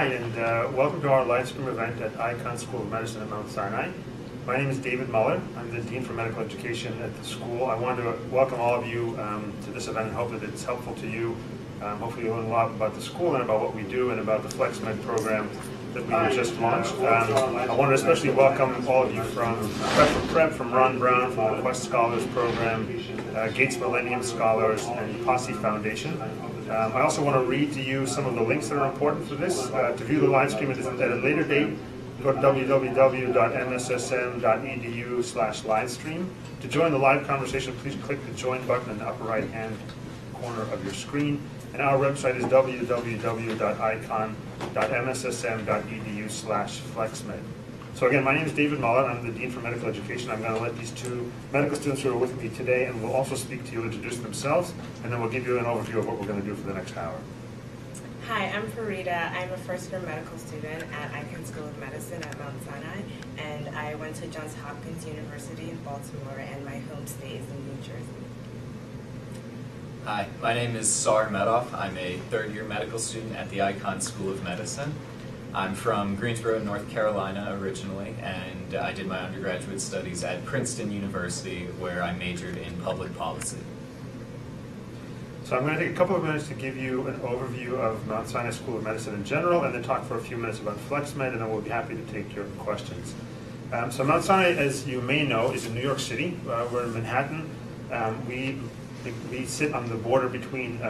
Hi, and welcome to our live stream event at Icahn School of Medicine at Mount Sinai. My name is David Muller. I'm the Dean for Medical Education at the school. I wanted to welcome all of you to this event and hope that it's helpful to you. Hopefully you'll learn a lot about the school and about what we do and about the FlexMed program that we just launched. I want to especially welcome all of you from Prep for Prep, from Ron Brown, from the Quest Scholars Program, Gates Millennium Scholars, and Posse Foundation. I also want to read to you some of the links that are important for this. To view the live stream at a later date, go to www.mssm.edu/livestream. To join the live conversation, please click the Join button in the upper right-hand corner of your screen. And our website is www.icahn.mssm.edu/flexmed. So again, my name is David Muller. I'm the Dean for Medical Education. I'm going to let these two medical students who are with me today and will also speak to you introduce themselves, and then we'll give you an overview of what we're going to do for the next hour. Hi, I'm Fareedat. I'm a first-year medical student at Icahn School of Medicine at Mount Sinai, and I went to Johns Hopkins University in Baltimore, and my home state is in New Jersey. Hi, my name is Sar Medoff. I'm a third-year medical student at the Icahn School of Medicine. I'm from Greensboro, North Carolina originally, and I did my undergraduate studies at Princeton University, where I majored in public policy. So I'm going to take a couple of minutes to give you an overview of Mount Sinai School of Medicine in general, and then talk for a few minutes about FlexMed, and then we'll be happy to take your questions. So Mount Sinai, as you may know, is in New York City. We're in Manhattan. We sit on the border between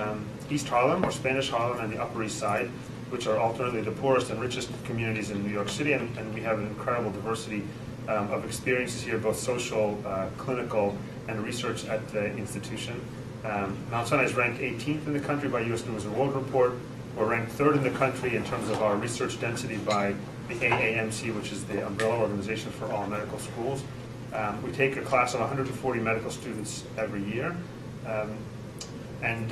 East Harlem, or Spanish Harlem, and the Upper East Side, which are alternately the poorest and richest communities in New York City, and we have an incredible diversity of experiences here, both social, clinical, and research at the institution. Mount Sinai is ranked 18th in the country by U.S. News and World Report. We're ranked third in the country in terms of our research density by the AAMC, which is the umbrella organization for all medical schools. We take a class of 140 medical students every year. And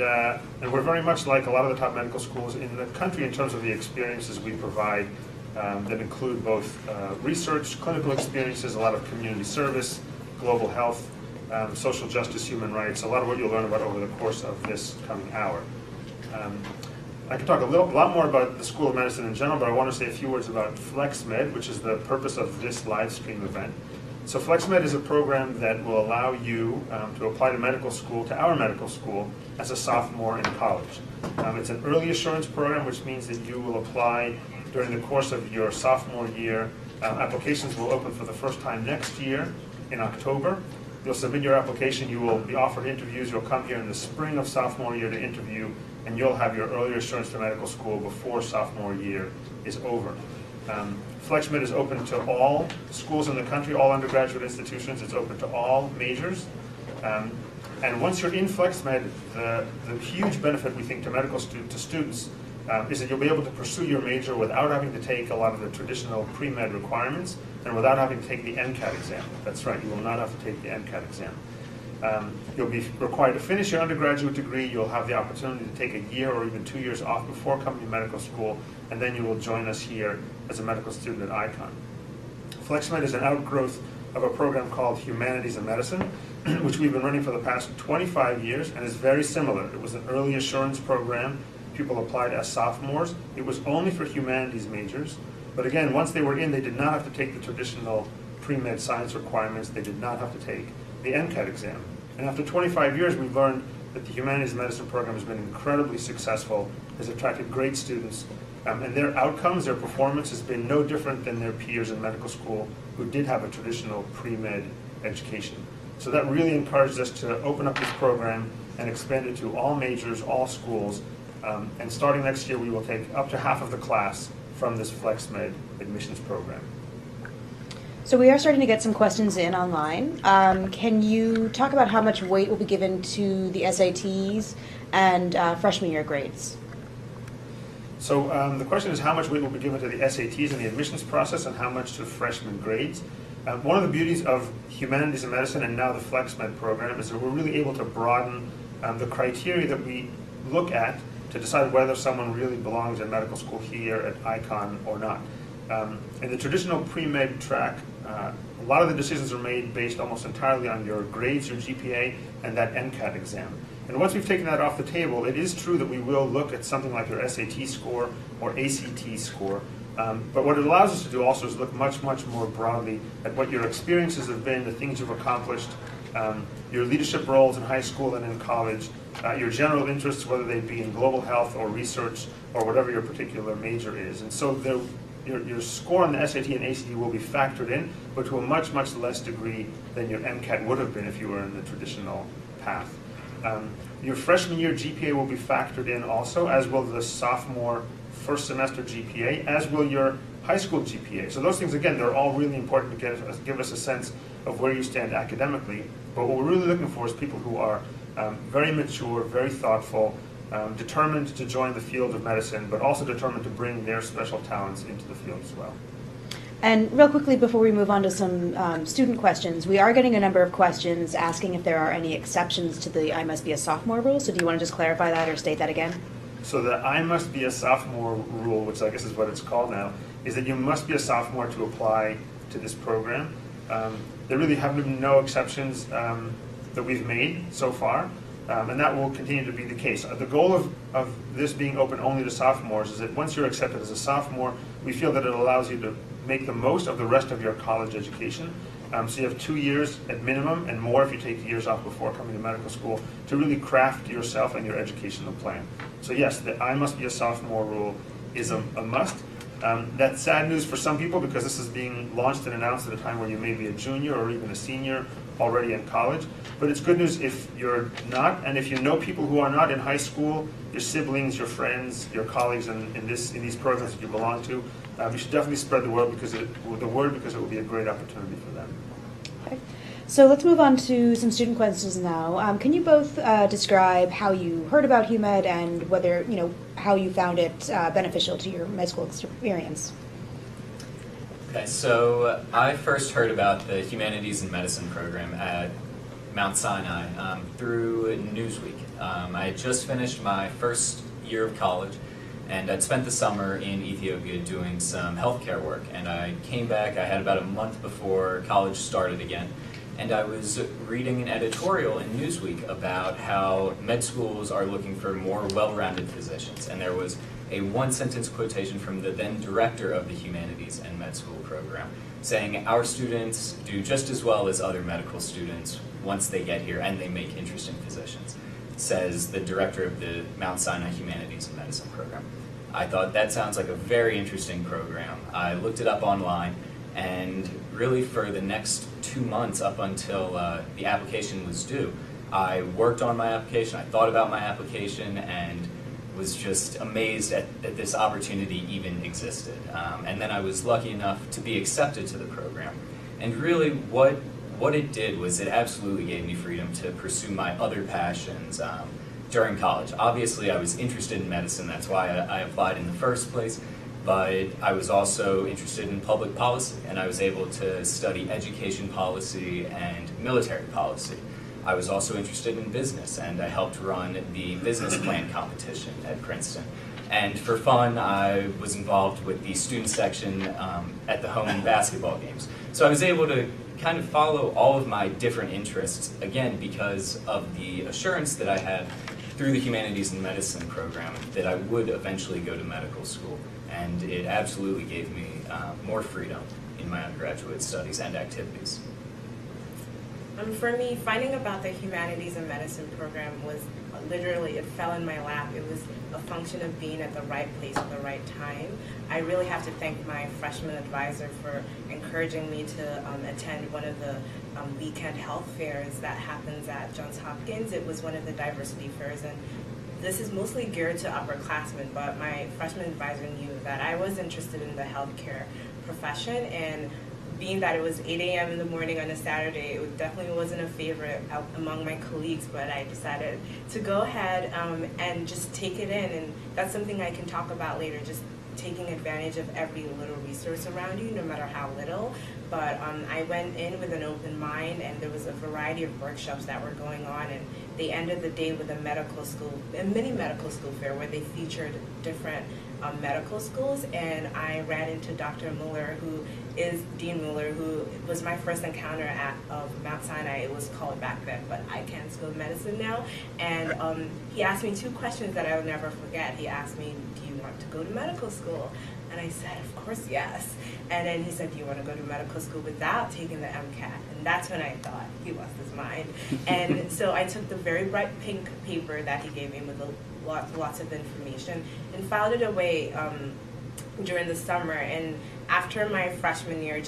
we're very much like a lot of the top medical schools in the country in terms of the experiences we provide that include both research, clinical experiences, a lot of community service, global health, social justice, human rights, a lot of what you'll learn about over the course of this coming hour. I can talk a lot more about the School of Medicine in general, but I want to say a few words about FlexMed, which is the purpose of this live stream event. So FlexMed is a program that will allow you to apply to medical school, to our medical school, as a sophomore in college. It's an early assurance program, which means that you will apply during the course of your sophomore year. Applications will open for the first time next year in October. You'll submit your application, you will be offered interviews, you'll come here in the spring of sophomore year to interview, and you'll have your early assurance to medical school before sophomore year is over. FlexMed is open to all schools in the country, all undergraduate institutions. It's open to all majors. And once you're in FlexMed, the huge benefit we think to medical students is that you'll be able to pursue your major without having to take a lot of the traditional pre-med requirements and without having to take the MCAT exam. That's right, you will not have to take the MCAT exam. You'll be required to finish your undergraduate degree. You'll have the opportunity to take a year or even 2 years off before coming to medical school, and then you will join us here as a medical student at Icahn. FlexMed is an outgrowth of a program called Humanities and Medicine, which we've been running for the past 25 years, and is very similar. It was an early assurance program. People applied as sophomores. It was only for humanities majors, but again, once they were in, they did not have to take the traditional pre-med science requirements. They did not have to take the MCAT exam. And after 25 years, we've learned that the Humanities Medicine program has been incredibly successful, has attracted great students, and their outcomes, their performance has been no different than their peers in medical school who did have a traditional pre-med education. So that really encouraged us to open up this program and expand it to all majors, all schools, and starting next year, we will take up to half of the class from this FlexMed admissions program. So we are starting to get some questions in online. Can you talk about how much weight will be given to the SATs and freshman year grades? So the question is how much weight will be given to the SATs in the admissions process and how much to freshman grades. One of the beauties of Humanities and Medicine and now the FlexMed program is that we're really able to broaden the criteria that we look at to decide whether someone really belongs in medical school here at Icahn or not. In the traditional pre-med track, A lot of the decisions are made based almost entirely on your grades, your GPA, and that MCAT exam. And once we've taken that off the table, it is true that we will look at something like your SAT score or ACT score. But what it allows us to do also is look much, much more broadly at what your experiences have been, the things you've accomplished, your leadership roles in high school and in college, your general interests, whether they be in global health or research or whatever your particular major is. And so your score on the SAT and ACT will be factored in, but to a much, much less degree than your MCAT would have been if you were in the traditional path. Your freshman year GPA will be factored in also, as will the sophomore first semester GPA, as will your high school GPA. So those things, again, they're all really important to give us a sense of where you stand academically. But what we're really looking for is people who are very mature, very thoughtful, determined to join the field of medicine, but also determined to bring their special talents into the field as well. And real quickly, before we move on to some student questions, we are getting a number of questions asking if there are any exceptions to the I must be a sophomore rule. So do you want to just clarify that or state that again? So the I must be a sophomore rule, which I guess is what it's called now, is that you must be a sophomore to apply to this program. There really have been no exceptions that we've made so far, and that will continue to be the case. The goal of this being open only to sophomores is that once you're accepted as a sophomore, we feel that it allows you to make the most of the rest of your college education. So you have 2 years at minimum, and more if you take years off before coming to medical school, to really craft yourself and your educational plan. So yes, the I must be a sophomore rule is a must. That's sad news for some people because this is being launched and announced at a time where you may be a junior or even a senior already in college. But it's good news if you're not, and if you know people who are not in high school, your siblings, your friends, your colleagues in these programs that you belong to, you should definitely spread the word because it will be a great opportunity for them. Okay. So let's move on to some student questions now. Can you both describe how you heard about HUMED and whether, how you found it beneficial to your med school experience? Okay, so I first heard about the Humanities and Medicine program at Mount Sinai through Newsweek. I had just finished my first year of college, and I'd spent the summer in Ethiopia doing some healthcare work, and I came back. I had about a month before college started again, and I was reading an editorial in Newsweek about how med schools are looking for more well-rounded physicians, and there was a one-sentence quotation from the then director of the Humanities and Med School program saying, "Our students do just as well as other medical students once they get here and they make interesting physicians," says the director of the Mount Sinai Humanities and Medicine program. I thought that sounds like a very interesting program. I looked it up online, and really for the next 2 months up until the application was due, I worked on my application, I thought about my application, and was just amazed that this opportunity even existed. And then I was lucky enough to be accepted to the program. And really what it did was it absolutely gave me freedom to pursue my other passions during college. Obviously I was interested in medicine, that's why I applied in the first place, but I was also interested in public policy, and I was able to study education policy and military policy. I was also interested in business, and I helped run the business plan competition at Princeton. And for fun, I was involved with the student section at the home basketball games. So I was able to kind of follow all of my different interests, again, because of the assurance that I had through the Humanities and Medicine program that I would eventually go to medical school. And it absolutely gave me more freedom in my undergraduate studies and activities. For me, finding about the Humanities and Medicine program was literally, it fell in my lap. It was a function of being at the right place at the right time. I really have to thank my freshman advisor for encouraging me to attend one of the weekend health fairs that happens at Johns Hopkins. It was one of the diversity fairs, and this is mostly geared to upperclassmen, but my freshman advisor knew that I was interested in the healthcare profession, and being that it was 8 a.m. in the morning on a Saturday, it definitely wasn't a favorite among my colleagues, but I decided to go ahead and just take it in, and that's something I can talk about later, just taking advantage of every little resource around you, no matter how little. but I went in with an open mind, and there was a variety of workshops that were going on, and they ended the day with a mini medical school fair where they featured different medical schools, and I ran into Dr. Muller, who is Dean Muller, who was my first encounter of Mount Sinai. It was called back then, but Icahn School of Medicine now. And he asked me two questions that I will never forget. He asked me, "Do you want to go to medical school?" And I said, "Of course, yes." And then he said, "Do you want to go to medical school without taking the MCAT?" And that's when I thought he lost his mind. And so I took the very bright pink paper that he gave me with lots of information and filed it away during the summer. And after my freshman year,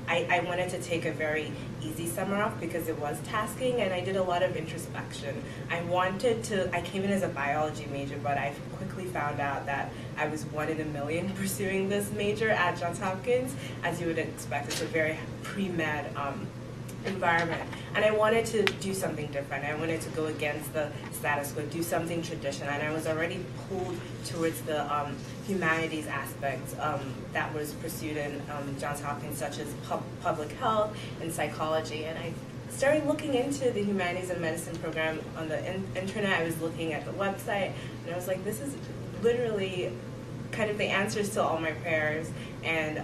I wanted to take a very easy summer off because it was tasking, and I did a lot of introspection. I came in as a biology major, but I quickly found out that I was one in a million pursuing this major at Johns Hopkins. As you would expect, it's a very pre-med environment, and I wanted to do something different. I wanted to go against the status quo, do something traditional, and I was already pulled towards the humanities aspects that was pursued in Johns Hopkins, such as public health and psychology. And I started looking into the humanities and medicine program on the internet. I was looking at the website, and I was like, this is literally kind of the answers to all my prayers. And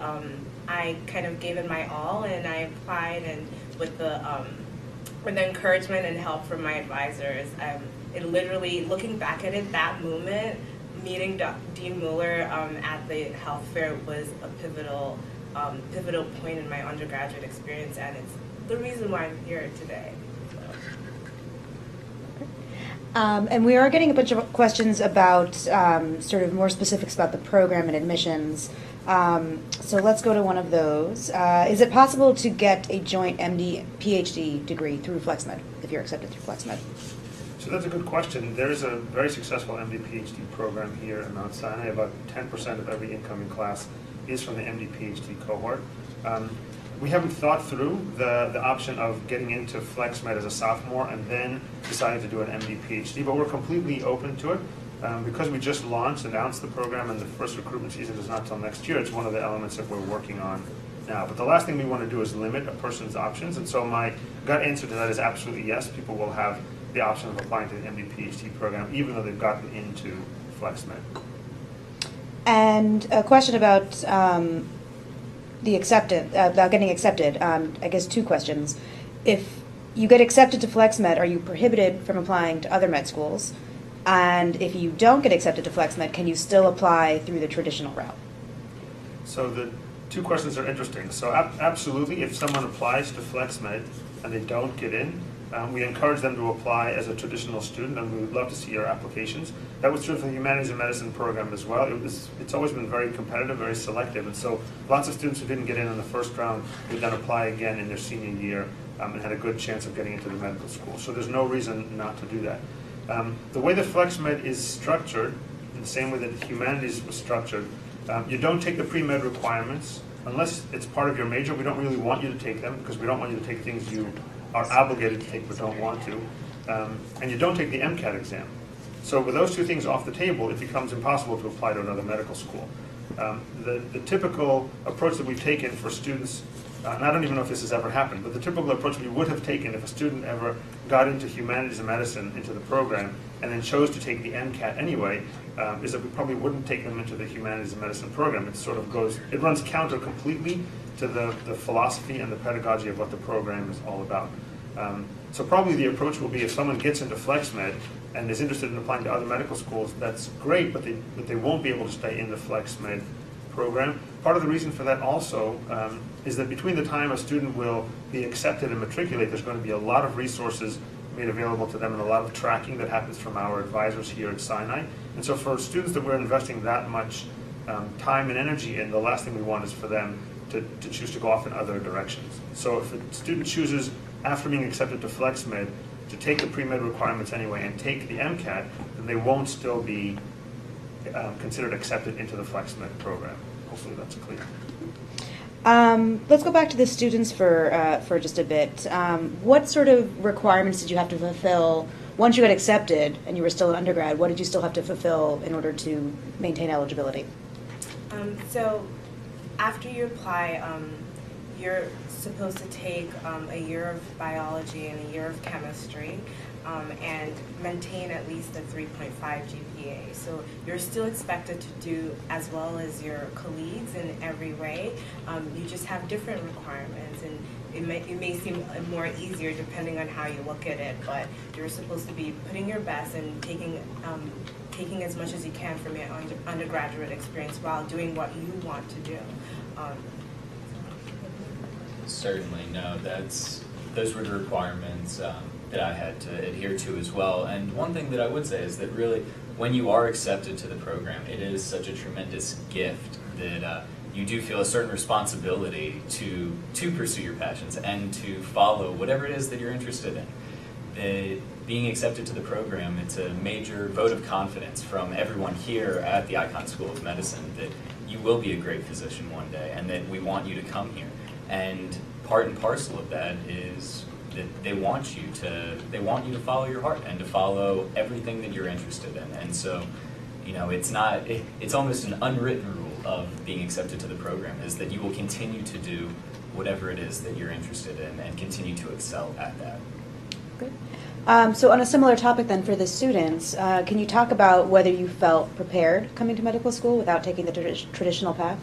I kind of gave it my all, and I applied, and with the encouragement and help from my advisors, it literally, looking back at it, that moment, meeting Dean Muller at the health fair was a pivotal point in my undergraduate experience, and it's the reason why I'm here today. And we are getting a bunch of questions about sort of more specifics about the program and admissions. So let's go to one of those. Is it possible to get a joint MD, PhD degree through FlexMed, if you're accepted through FlexMed? So that's a good question. There is a very successful MD, PhD program here at Mount Sinai. About 10% of every incoming class is from the MD, PhD cohort. We haven't thought through the option of getting into FlexMed as a sophomore and then deciding to do an MD, PhD, but we're completely open to it. Because we just announced the program, and the first recruitment season is not until next year, it's one of the elements that we're working on now. But the last thing we want to do is limit a person's options, and so my gut answer to that is absolutely yes. People will have the option of applying to the MD, PhD program, even though they've gotten into FlexMed. And a question about the acceptance, about getting accepted. I guess two questions. If you get accepted to FlexMed, are you prohibited from applying to other med schools? And if you don't get accepted to FlexMed, can you still apply through the traditional route? So the two questions are interesting. So absolutely, if someone applies to FlexMed and they don't get in, we encourage them to apply as a traditional student, and we would love to see your applications. That was true for the Humanities and Medicine program as well. It's always been very competitive, very selective, and so lots of students who didn't get in the first round would then apply again in their senior year and had a good chance of getting into the medical school. So there's no reason not to do that. The way that FlexMed is structured, in the same way that Humanities was structured, you don't take the pre-med requirements unless it's part of your major. We don't really want you to take them because we don't want you to take things you are obligated to take but don't want to. And you don't take the MCAT exam. So with those two things off the table, it becomes impossible to apply to another medical school. The typical approach that we've taken for students, and I don't even know if this has ever happened, but the typical approach we would have taken if a student ever got into Humanities and Medicine, into the program, and then chose to take the MCAT anyway, is that we probably wouldn't take them into the Humanities and Medicine program. It sort of it runs counter completely to the philosophy and the pedagogy of what the program is all about. So probably the approach will be, if someone gets into FlexMed and is interested in applying to other medical schools, that's great, but they won't be able to stay in the FlexMed program. Part of the reason for that also is that between the time a student will be accepted and matriculate, there's going to be a lot of resources made available to them and a lot of tracking that happens from our advisors here at Sinai. And so for students that we're investing that much time and energy in, the last thing we want is for them to choose to go off in other directions. So if a student chooses, after being accepted to FlexMed, to take the pre-med requirements anyway and take the MCAT, then they won't still be considered accepted into the FlexMed program. Hopefully that's clear. Let's go back to the students for just a bit. What sort of requirements did you have to fulfill once you got accepted and you were still an undergrad? What did you still have to fulfill in order to maintain eligibility? So after you apply, you're supposed to take a year of biology and a year of chemistry and maintain at least a 3.5 GPA. So you're still expected to do as well as your colleagues in every way. You just have different requirements, and it may seem more easier depending on how you look at it, but you're supposed to be putting your best and taking as much as you can from your undergraduate experience while doing what you want to do. Certainly, no, those were the requirements that I had to adhere to as well. And one thing that I would say is that really, when you are accepted to the program, it is such a tremendous gift that you do feel a certain responsibility to pursue your passions and to follow whatever it is that you're interested in. Being accepted to the program, it's a major vote of confidence from everyone here at the Icahn School of Medicine that you will be a great physician one day and that we want you to come here. And part and parcel of that is that they want you to follow your heart and to follow everything that you're interested in. And so, it's almost an unwritten rule of being accepted to the program is that you will continue to do whatever it is that you're interested in and continue to excel at that. Good. So on a similar topic then for the students, can you talk about whether you felt prepared coming to medical school without taking the traditional path?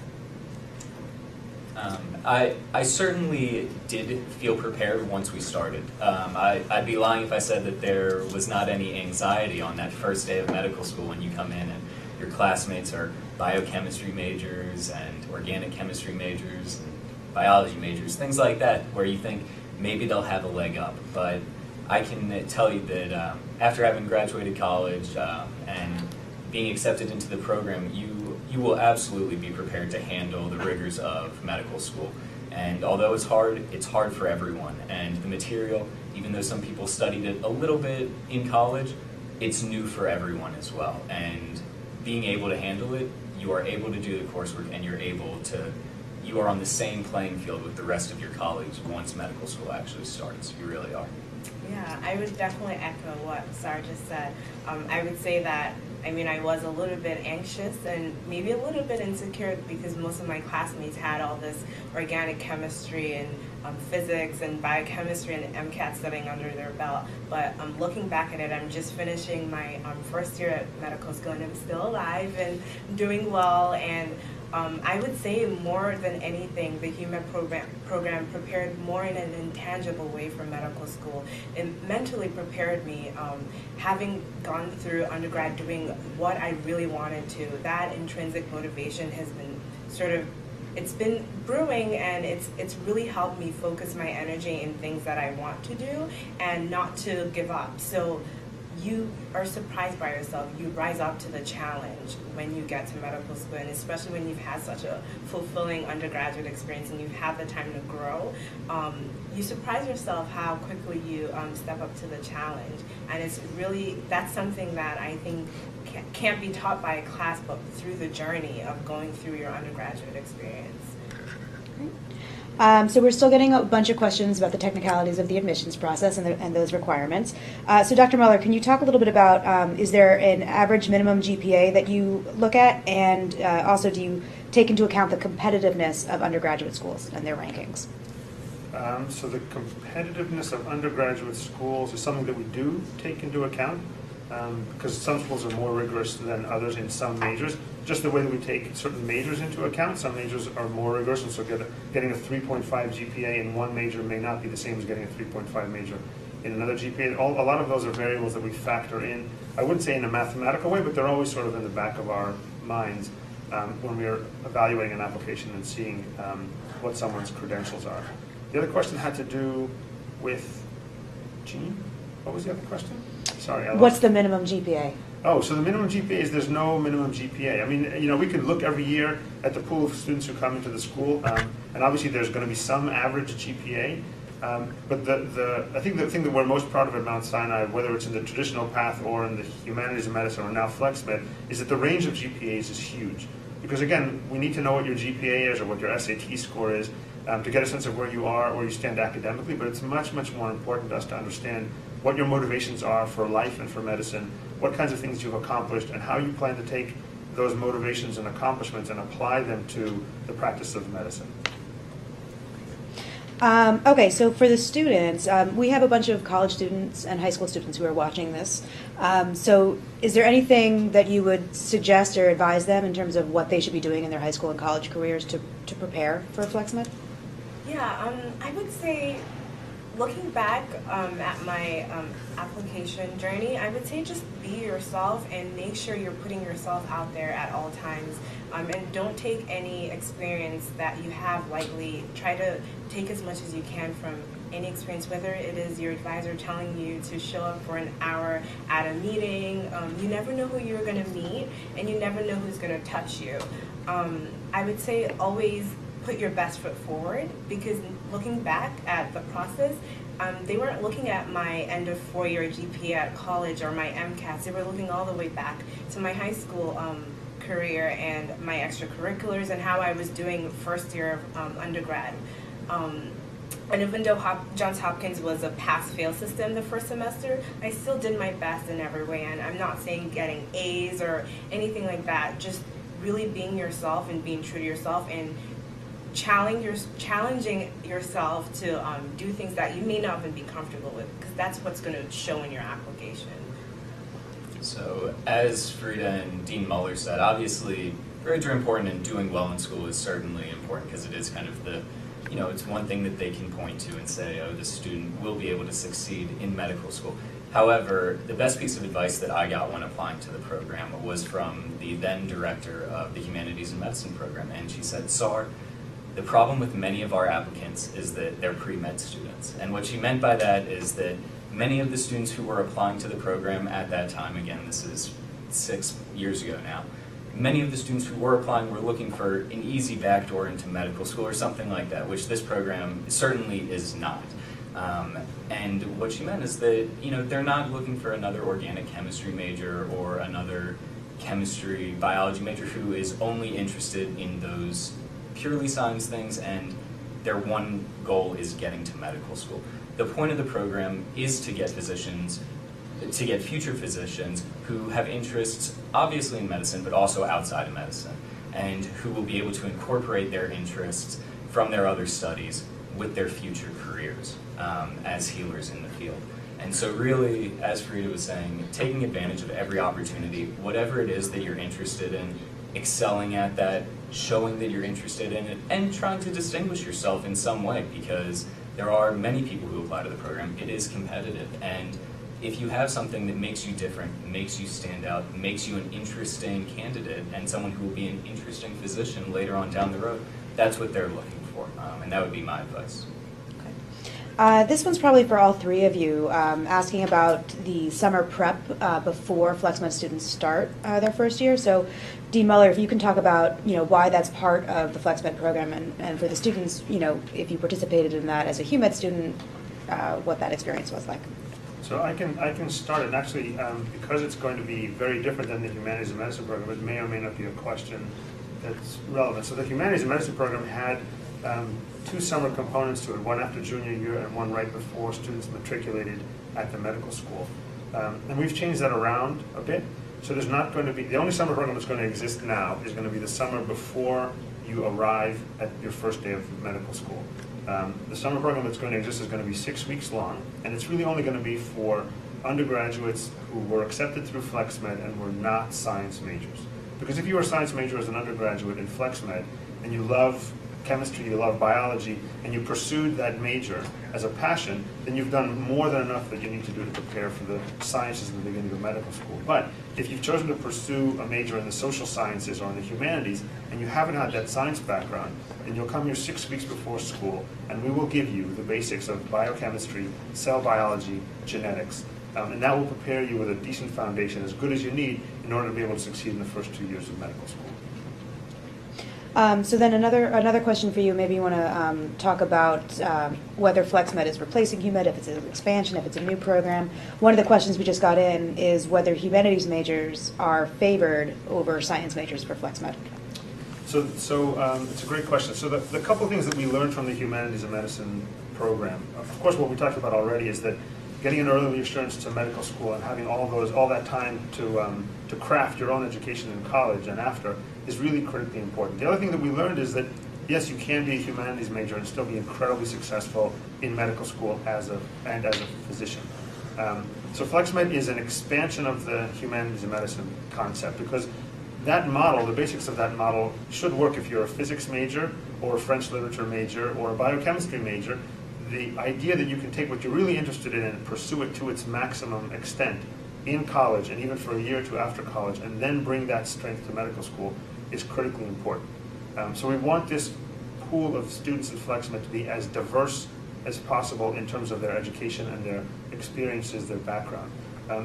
I certainly did feel prepared once we started. I'd be lying if I said that there was not any anxiety on that first day of medical school when you come in and your classmates are biochemistry majors and organic chemistry majors and biology majors, things like that, where you think maybe they'll have a leg up. But I can tell you that after having graduated college and being accepted into the program, you will absolutely be prepared to handle the rigors of medical school. And although it's hard for everyone. And the material, even though some people studied it a little bit in college, it's new for everyone as well. And being able to handle it, you are able to do the coursework and you are on the same playing field with the rest of your colleagues once medical school actually starts. You really are. Yeah, I would definitely echo what Sar just said. I would say that, I was a little bit anxious and maybe a little bit insecure because most of my classmates had all this organic chemistry and physics and biochemistry and MCAT studying under their belt. But looking back at it, I'm just finishing my first year at medical school and I'm still alive and doing well. And I would say more than anything, the HUMED program prepared more in an intangible way for medical school. It mentally prepared me, having gone through undergrad doing what I really wanted to. That intrinsic motivation has been it's been brewing, and it's really helped me focus my energy in things that I want to do and not to give up. So you are surprised by yourself. You rise up to the challenge when you get to medical school, and especially when you've had such a fulfilling undergraduate experience and you've had the time to grow. You surprise yourself how quickly you step up to the challenge, and that's something that I think can't be taught by a class, but through the journey of going through your undergraduate experience. So we're still getting a bunch of questions about the technicalities of the admissions process and those requirements. So Dr. Muller, can you talk a little bit about, is there an average minimum GPA that you look at? And also, do you take into account the competitiveness of undergraduate schools and their rankings? So the competitiveness of undergraduate schools is something that we do take into account because some schools are more rigorous than others in some majors. Just the way that we take certain majors into account, some majors are more rigorous, and so getting a 3.5 GPA in one major may not be the same as getting a 3.5 major in another GPA. A lot of those are variables that we factor in. I wouldn't say in a mathematical way, but they're always sort of in the back of our minds when we are evaluating an application and seeing what someone's credentials are. The other question had to do with, Jean? What was the other question? Sorry. What's the minimum GPA? Oh, so the minimum GPA is there's no minimum GPA. I mean, we can look every year at the pool of students who come into the school, and obviously there's going to be some average GPA. But I think the thing that we're most proud of at Mount Sinai, whether it's in the traditional path or in the Humanities and Medicine or now FlexMed, is that the range of GPAs is huge. Because again, we need to know what your GPA is or what your SAT score is to get a sense of where you are, where you stand academically. But it's much, much more important to us to understand what your motivations are for life and for medicine, what kinds of things you've accomplished, and how you plan to take those motivations and accomplishments and apply them to the practice of medicine. Okay, so for the students, we have a bunch of college students and high school students who are watching this. So is there anything that you would suggest or advise them in terms of what they should be doing in their high school and college careers to prepare for FlexMed? Yeah, I would say, looking back at my application journey, I would say just be yourself and make sure you're putting yourself out there at all times. And don't take any experience that you have lightly. Try to take as much as you can from any experience, whether it is your advisor telling you to show up for an hour at a meeting. You never know who you're going to meet, and you never know who's going to touch you. I would say always put your best foot forward, because looking back at the process, they weren't looking at my end of 4-year GPA at college or my MCATs. They were looking all the way back to my high school career and my extracurriculars and how I was doing first year of undergrad. And even though Johns Hopkins was a pass-fail system the first semester, I still did my best in every way. And I'm not saying getting A's or anything like that, just really being yourself and being true to yourself and challenging yourself to do things that you may not even be comfortable with, because that's what's going to show in your application. So, as Fareedat and Dean Muller said, obviously grades are important, and doing well in school is certainly important, because it is kind of the, it's one thing that they can point to and say, oh, the student will be able to succeed in medical school. However, the best piece of advice that I got when applying to the program was from the then director of the Humanities and Medicine program, and she said, Sar, the problem with many of our applicants is that they're pre-med students. And what she meant by that is that many of the students who were applying to the program at that time, again, this is 6 years ago now, many of the students who were applying were looking for an easy backdoor into medical school or something like that, which this program certainly is not. And what she meant is that, they're not looking for another organic chemistry major or another chemistry biology major who is only interested in those purely science things, and their one goal is getting to medical school. The point of the program is to get future physicians who have interests obviously in medicine, but also outside of medicine, and who will be able to incorporate their interests from their other studies with their future careers as healers in the field. And so really, as Fareedat was saying, taking advantage of every opportunity, whatever it is that you're interested in, excelling at that, showing that you're interested in it, and trying to distinguish yourself in some way, because there are many people who apply to the program. It is competitive, and if you have something that makes you different, makes you stand out, makes you an interesting candidate, and someone who will be an interesting physician later on down the road, that's what they're looking for, and that would be my advice. This one's probably for all three of you, asking about the summer prep before FlexMed students start their first year. So, Dean Muller, if you can talk about why that's part of the FlexMed program, and for the students, if you participated in that as a HUMED student, what that experience was like. So I can start, and actually, because it's going to be very different than the Humanities and Medicine program, it may or may not be a question that's relevant. So the Humanities and Medicine program had 2 summer components to it, one after junior year and one right before students matriculated at the medical school. And we've changed that around a bit. So there's not going to be, the only summer program that's going to exist now is going to be the summer before you arrive at your first day of medical school. The summer program that's going to exist is going to be 6 weeks long, and it's really only going to be for undergraduates who were accepted through FlexMed and were not science majors. Because if you were a science major as an undergraduate in FlexMed, and you love chemistry, you love biology, and you pursued that major as a passion, then you've done more than enough that you need to do to prepare for the sciences in the beginning of medical school. But if you've chosen to pursue a major in the social sciences or in the humanities, and you haven't had that science background, then you'll come here 6 weeks before school, and we will give you the basics of biochemistry, cell biology, genetics, and that will prepare you with a decent foundation, as good as you need, in order to be able to succeed in the first 2 years of medical school. So then another question for you, maybe you want to talk about whether FlexMed is replacing HUMED, if it's an expansion, if it's a new program. One of the questions we just got in is whether humanities majors are favored over science majors for FlexMed. So it's a great question. So the couple of things that we learned from the Humanities and Medicine program, of course what we talked about already is that getting an early assurance to medical school and having all that time to craft your own education in college and after is really critically important. The other thing that we learned is that yes, you can be a humanities major and still be incredibly successful in medical school as a physician. So FlexMed is an expansion of the humanities and medicine concept, because that model, the basics of that model, should work if you're a physics major or a French literature major or a biochemistry major. The idea that you can take what you're really interested in and pursue it to its maximum extent in college and even for a year or two after college, and then bring that strength to medical school, is critically important. So we want this pool of students in FlexMed to be as diverse as possible in terms of their education and their experiences, their background.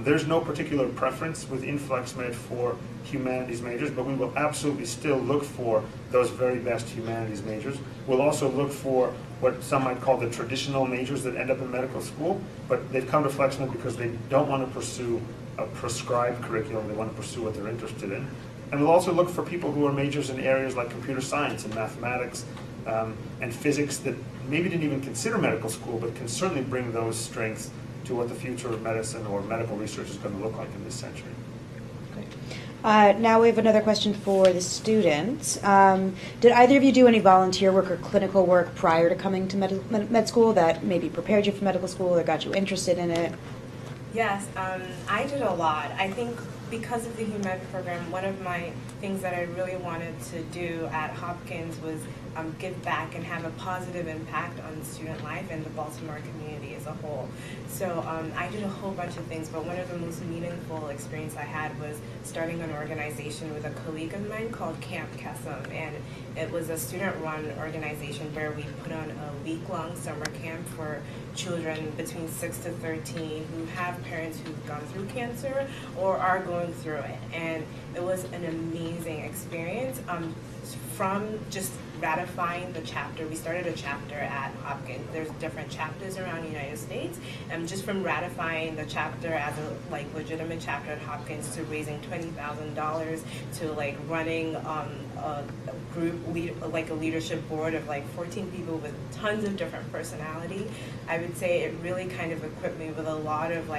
There's no particular preference within FlexMed for humanities majors, but we will absolutely still look for those very best humanities majors. We'll also look for what some might call the traditional majors that end up in medical school, but they've come to FlexMed because they don't want to pursue a prescribed curriculum. They want to pursue what they're interested in. And we'll also look for people who are majors in areas like computer science and mathematics and physics that maybe didn't even consider medical school, but can certainly bring those strengths to what the future of medicine or medical research is going to look like in this century. Now we have another question for the students. Did either of you do any volunteer work or clinical work prior to coming to med school that maybe prepared you for medical school or got you interested in it? Yes, I did a lot. I think because of the HUMED program, one of my things that I really wanted to do at Hopkins was give back and have a positive impact on student life and the Baltimore community as a whole. So I did a whole bunch of things, but one of the most meaningful experience I had was starting an organization with a colleague of mine called Camp Kesem, and it was a student-run organization where we put on a week-long summer camp for children between 6 to 13 who have parents who've gone through cancer or are going through it. And it was an amazing experience. From just ratifying the chapter, we started a chapter at Hopkins. There's different chapters around the United States, and just from ratifying the chapter as a legitimate chapter at Hopkins to raising $20,000 to running a group a leadership board of 14 people with tons of different personality. I would say it really kind of equipped me with a lot of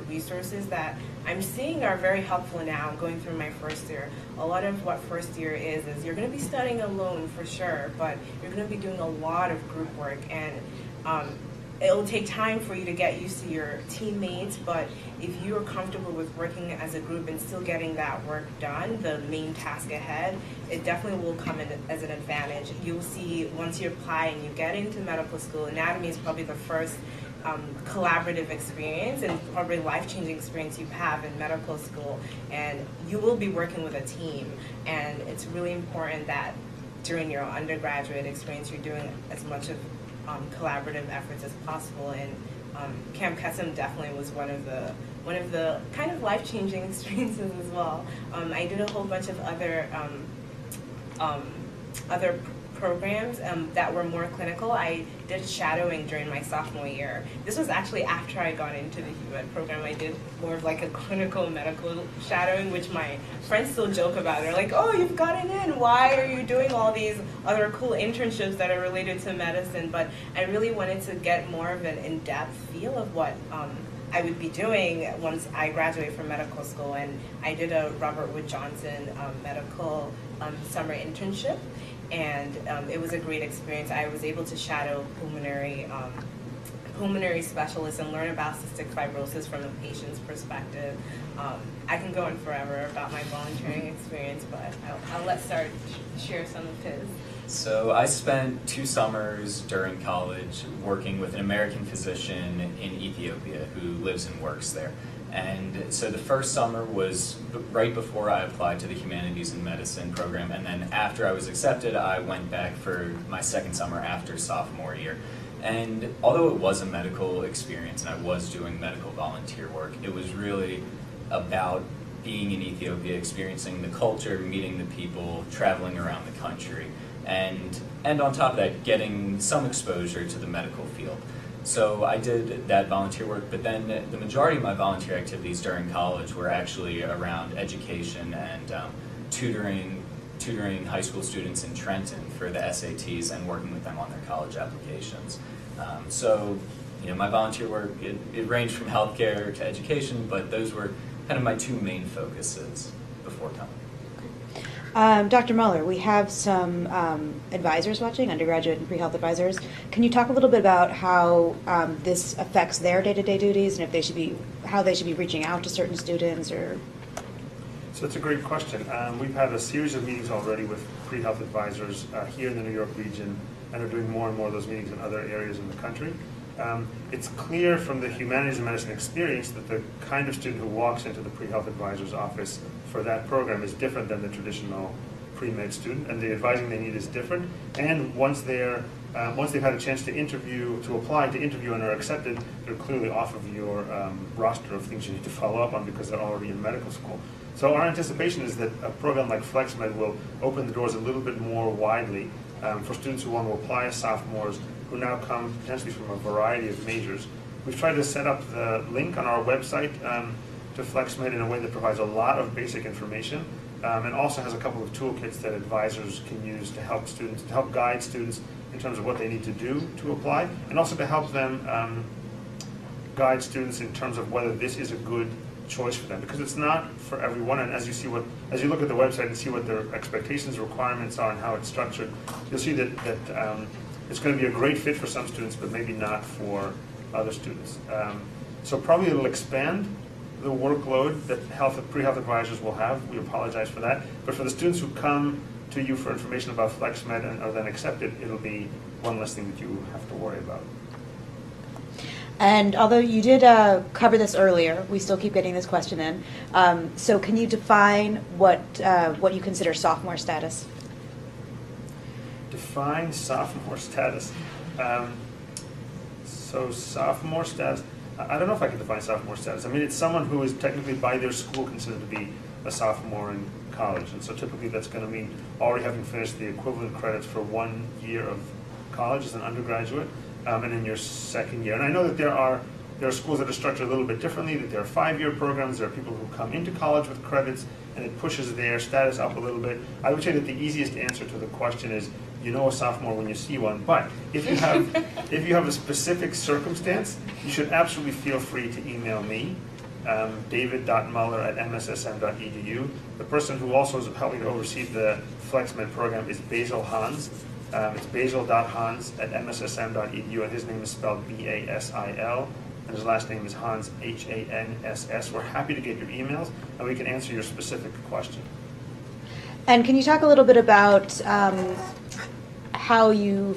resources that I'm seeing are very helpful now going through my first year. A lot of what first year is you're going to be studying alone for sure, but you're going to be doing a lot of group work, and it'll take time for you to get used to your teammates, but if you're comfortable with working as a group and still getting that work done, the main task ahead, it definitely will come in as an advantage. You'll see once you apply and you get into medical school, anatomy is probably the first collaborative experience and probably life-changing experience you have in medical school, and you will be working with a team, and it's really important that during your undergraduate experience you're doing as much of collaborative efforts as possible, and Camp Kesem definitely was one of the kind of life-changing experiences as well. I did a whole bunch of other programs that were more clinical. I did shadowing during my sophomore year. This was actually after I got into the HUMED program. I did more of a clinical medical shadowing, which my friends still joke about. They're like, oh, you've gotten in. Why are you doing all these other cool internships that are related to medicine? But I really wanted to get more of an in-depth feel of what I would be doing once I graduated from medical school. And I did a Robert Wood Johnson medical summer internship. And it was a great experience. I was able to shadow pulmonary specialists and learn about cystic fibrosis from a patient's perspective. I can go on forever about my volunteering experience, but I'll let Sar share some of his. So I spent 2 summers during college working with an American physician in Ethiopia who lives and works there. And so the first summer was right before I applied to the Humanities and Medicine program, and then after I was accepted, I went back for my second summer after sophomore year. And although it was a medical experience and I was doing medical volunteer work, it was really about being in Ethiopia, experiencing the culture, meeting the people, traveling around the country, and on top of that, getting some exposure to the medical field. So I did that volunteer work, but then the majority of my volunteer activities during college were actually around education and tutoring high school students in Trenton for the SATs and working with them on their college applications. So my volunteer work, it ranged from healthcare to education, but those were kind of my 2 main focuses before coming. Dr. Muller, we have some advisors watching, undergraduate and pre-health advisors. Can you talk a little bit about how this affects their day-to-day duties, and if they should be, how they should be reaching out to certain students, or? So it's a great question. We've had a series of meetings already with pre-health advisors here in the New York region, and are doing more and more of those meetings in other areas in the country. It's clear from the Humanities and Medicine experience that the kind of student who walks into the pre-health advisor's office for that program is different than the traditional pre-med student, and the advising they need is different. And once they've had a chance to interview, to apply to interview and are accepted, they're clearly off of your roster of things you need to follow up on because they're already in medical school. So our anticipation is that a program like FlexMed will open the doors a little bit more widely for students who want to apply as sophomores, who now come potentially from a variety of majors. We've tried to set up the link on our website to FlexMed in a way that provides a lot of basic information, and also has a couple of toolkits that advisors can use to help students, to help guide students in terms of what they need to do to apply, and also to help them guide students in terms of whether this is a good choice for them, because it's not for everyone. And as you look at the website and see what their expectations, requirements are, and how it's structured, you'll see that it's going to be a great fit for some students, but maybe not for other students. So probably it'll expand the workload that pre-health advisors will have. We apologize for that. But for the students who come to you for information about FlexMed and are then accepted, it'll be one less thing that you have to worry about. And although you did cover this earlier, we still keep getting this question in. So can you define what you consider sophomore status? Define sophomore status. So sophomore status, I don't know if I can define sophomore status. I mean, it's someone who is technically by their school considered to be a sophomore in college. And so typically that's going to mean already having finished the equivalent credits for 1 year of college as an undergraduate, and in your second year. And I know that there are schools that are structured a little bit differently, that there are 5-year programs, there are people who come into college with credits, and it pushes their status up a little bit. I would say that the easiest answer to the question is, you know a sophomore when you see one, but if you have a specific circumstance, you should absolutely feel free to email me, david.muller@mssm.edu. The person who also is helping to oversee the FlexMed program is Basil Hans. It's basil.hans@mssm.edu, and his name is spelled B-A-S-I-L, and his last name is Hans, H-A-N-S-S. We're happy to get your emails, and we can answer your specific question. And can you talk a little bit about how you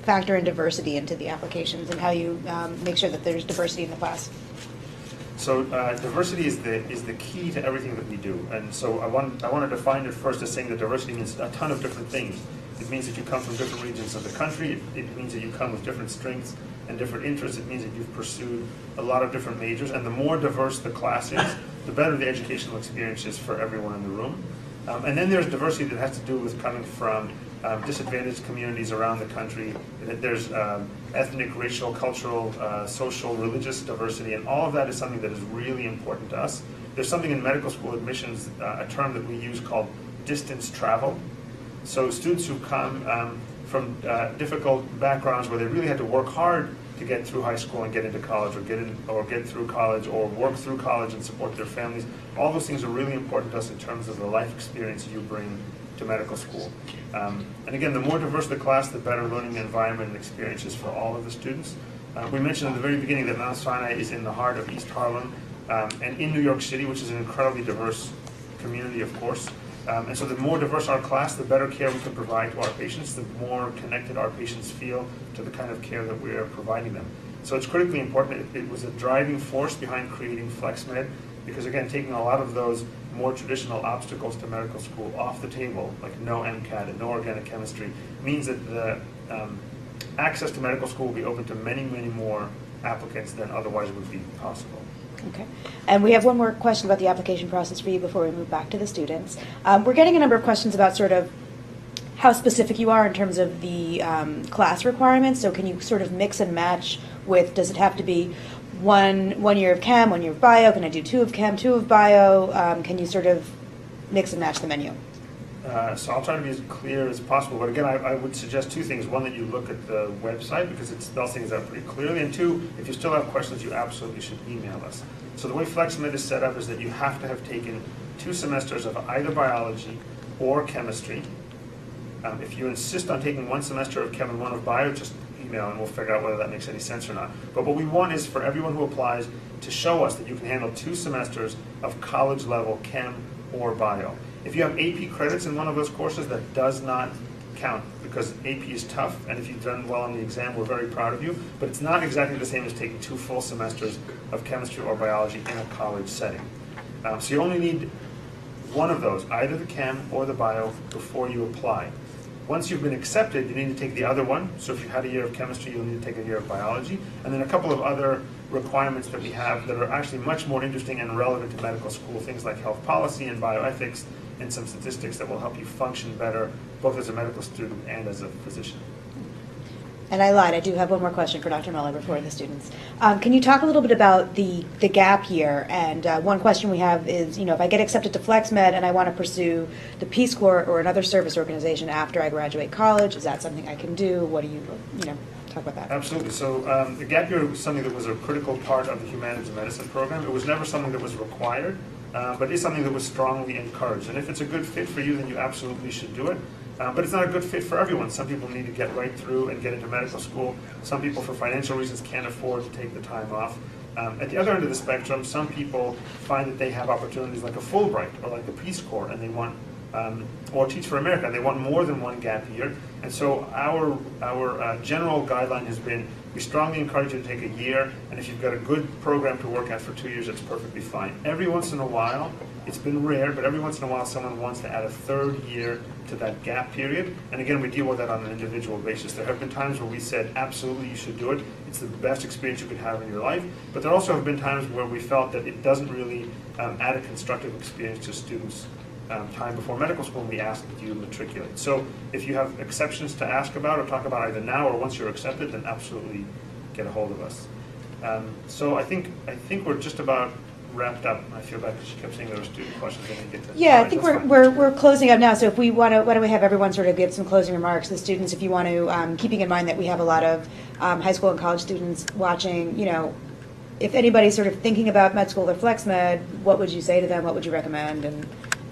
factor in diversity into the applications, and how you make sure that there's diversity in the class? So diversity is the key to everything that we do, and so I want to define it first as saying that diversity means a ton of different things. It means that you come from different regions of the country. It means that you come with different strengths and different interests. It means that you've pursued a lot of different majors, and the more diverse the class is, the better the educational experience is for everyone in the room. And then there's diversity that has to do with coming from disadvantaged communities around the country. There's ethnic, racial, cultural, social, religious diversity, and all of that is something that is really important to us. There's something in medical school admissions, a term that we use called distance travel. So students who come from difficult backgrounds where they really had to work hard to get through high school and get into college, or get through college, or work through college and support their families. All those things are really important to us in terms of the life experience you bring to medical school. And again, the more diverse the class, the better learning environment and experiences for all of the students. We mentioned at the very beginning that Mount Sinai is in the heart of East Harlem and in New York City, which is an incredibly diverse community, of course. And so the more diverse our class, the better care we can provide to our patients, the more connected our patients feel to the kind of care that we are providing them. So it's critically important. It was a driving force behind creating FlexMed, because again, taking a lot of those more traditional obstacles to medical school off the table, like no MCAT and no organic chemistry, means that the access to medical school will be open to many, many more applicants than otherwise would be possible. Okay. And we have one more question about the application process for you before we move back to the students. We're getting a number of questions about sort of how specific you are in terms of the class requirements. So can you sort of mix and match with, does it have to be one year of chem, 1 year of bio? Can I do 2 of chem, 2 of bio? Can you sort of mix and match the menu? So I'll try to be as clear as possible. But again, I would suggest 2 things. One, that you look at the website, because it spells things out pretty clearly. And 2, if you still have questions, you absolutely should email us. So the way FlexMed is set up is that you have to have taken 2 semesters of either biology or chemistry. If you insist on taking 1 semester of chem and 1 of bio, just email and we'll figure out whether that makes any sense or not. But what we want is for everyone who applies to show us that you can handle 2 semesters of college level chem or bio. If you have AP credits in one of those courses, that does not count because AP is tough, and if you've done well on the exam, we're very proud of you, but it's not exactly the same as taking 2 full semesters of chemistry or biology in a college setting. So you only need 1 of those, either the chem or the bio, before you apply. Once you've been accepted, you need to take the other one. So if you had a year of chemistry, you'll need to take a year of biology. And then a couple of other requirements that we have that are actually much more interesting and relevant to medical school, things like health policy and bioethics and some statistics that will help you function better, both as a medical student and as a physician. And I lied, I do have one more question for Dr. Muller before the students. Can you talk a little bit about the gap year? And one question we have is, if I get accepted to FlexMed and I want to pursue the Peace Corps or another service organization after I graduate college, is that something I can do? What do you, talk about that? Absolutely. So the gap year was something that was a critical part of the Humanities and Medicine program. It was never something that was required, but it's something that was strongly encouraged. And if it's a good fit for you, then you absolutely should do it. But it's not a good fit for everyone. Some people need to get right through and get into medical school. Some people, for financial reasons, can't afford to take the time off. At the other end of the spectrum, some people find that they have opportunities like a Fulbright or like the Peace Corps, and they want, or Teach for America, and they want more than 1 gap year. And so our general guideline has been, we strongly encourage you to take a year, and if you've got a good program to work at for 2 years, that's perfectly fine. Every once in a while, it's been rare, but every once in a while someone wants to add a 3rd year to that gap period. And again, we deal with that on an individual basis. There have been times where we said, absolutely, you should do it. It's the best experience you could have in your life. But there also have been times where we felt that it doesn't really add a constructive experience to students' time before medical school, and we ask that you matriculate. So if you have exceptions to ask about or talk about either now or once you're accepted, then absolutely get a hold of us. So I think we're just about wrapped up. I feel bad because she kept saying there were student questions. I didn't get to. Yeah, I think we're closing up now. So if we want to, why don't we have everyone sort of give some closing remarks? The students, if you want to, keeping in mind that we have a lot of high school and college students watching. If anybody's sort of thinking about med school or FlexMed, what would you say to them? What would you recommend? And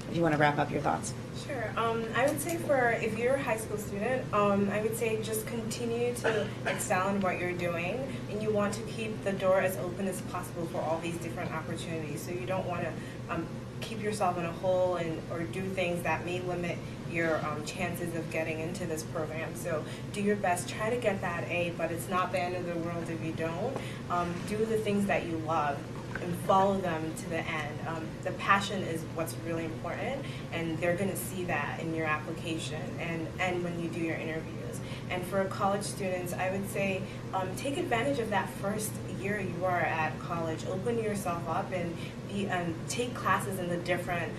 if you want to wrap up your thoughts. Sure. I would say if you're a high school student, I would say just continue to excel in what you're doing, and you want to keep the door as open as possible for all these different opportunities. So you don't want to keep yourself in a hole or do things that may limit your chances of getting into this program. So do your best, try to get that A, but it's not the end of the world if you don't. Do the things that you love and follow them to the end. The passion is what's really important, and they're going to see that in your application and when you do your interviews. And for college students, I would say take advantage of that first year you are at college. Open yourself up and take classes in the different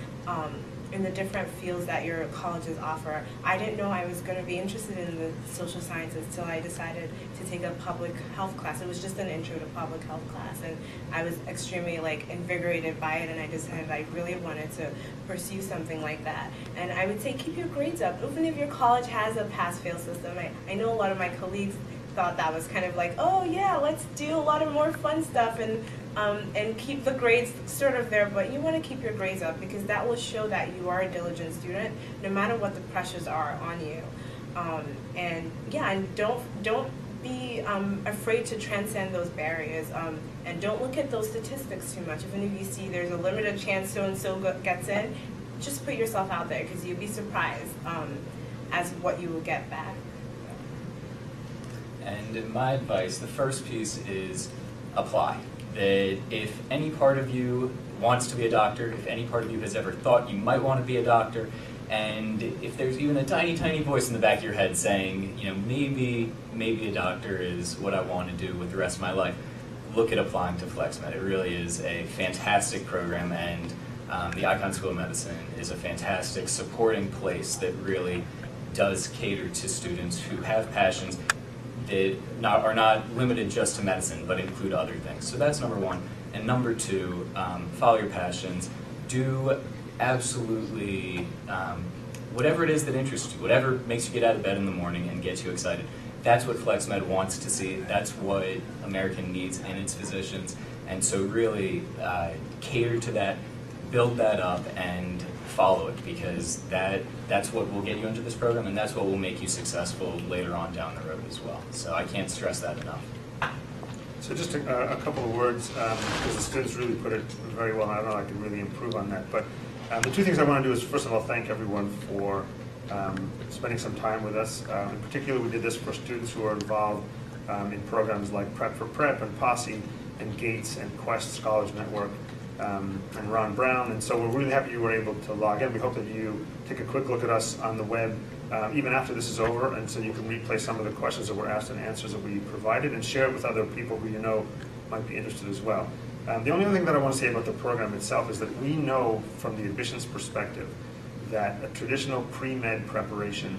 fields that your colleges offer. I didn't know I was going to be interested in the social sciences till I decided to take a public health class. It was just an intro to public health class, and I was extremely invigorated by it, and I decided I really wanted to pursue something like that. And I would say keep your grades up, even if your college has a pass-fail system. I know a lot of my colleagues thought that was kind of like, oh yeah, let's do a lot of more fun stuff and keep the grades sort of there, but you want to keep your grades up because that will show that you are a diligent student no matter what the pressures are on you. And don't be afraid to transcend those barriers, and don't look at those statistics too much. Even if you see there's a limited chance so-and-so gets in, just put yourself out there because you'll be surprised as what you will get back. And my advice, the first piece is apply. That if any part of you wants to be a doctor, if any part of you has ever thought you might want to be a doctor, and if there's even a tiny, tiny voice in the back of your head saying, maybe a doctor is what I want to do with the rest of my life, look at applying to FlexMed. It really is a fantastic program, and the Icahn School of Medicine is a fantastic supporting place that really does cater to students who have passions that are not limited just to medicine, but include other things. So that's number one. And number two, follow your passions. Do absolutely whatever it is that interests you, whatever makes you get out of bed in the morning and gets you excited. That's what FlexMed wants to see. That's what American needs in its physicians. And so really cater to that. build that up and follow it, because that's what will get you into this program, and that's what will make you successful later on down the road as well. So I can't stress that enough. So just a couple of words, because the students really put it very well. I don't know, I could really improve on that. But the two things I want to do is, first of all, thank everyone for spending some time with us. In particular, we did this for students who are involved in programs like Prep for Prep and Posse and Gates and Quest Scholars Network and Ron Brown. And so we're really happy you were able to log in. We hope that you take a quick look at us on the web even after this is over, and so you can replay some of the questions that were asked and answers that we provided, and share it with other people who you know might be interested as well. The only other thing that I want to say about the program itself is that we know from the admissions perspective that a traditional pre-med preparation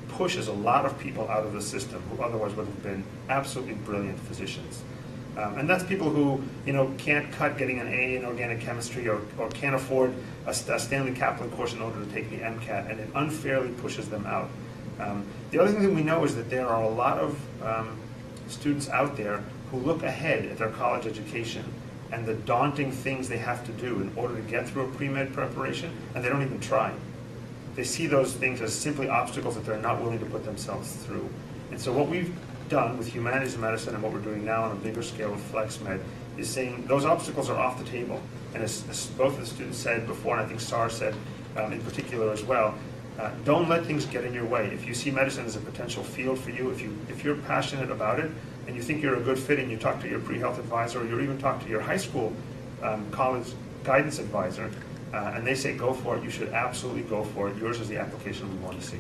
pushes a lot of people out of the system who otherwise would have been absolutely brilliant physicians. And that's people who, can't cut getting an A in organic chemistry or can't afford a Stanley Kaplan course in order to take the MCAT, and it unfairly pushes them out. The other thing that we know is that there are a lot of students out there who look ahead at their college education and the daunting things they have to do in order to get through a pre-med preparation, and they don't even try. They see those things as simply obstacles that they're not willing to put themselves through. And so what we've done with Humanities and Medicine, and what we're doing now on a bigger scale with FlexMed, is saying those obstacles are off the table. And as both of the students said before, and I think Sar said in particular as well, don't let things get in your way. If you see medicine as a potential field for you, if you're passionate about it, and you think you're a good fit, and you talk to your pre-health advisor, or you even talk to your high school college guidance advisor, and they say go for it, you should absolutely go for it. Yours is the application we want to see.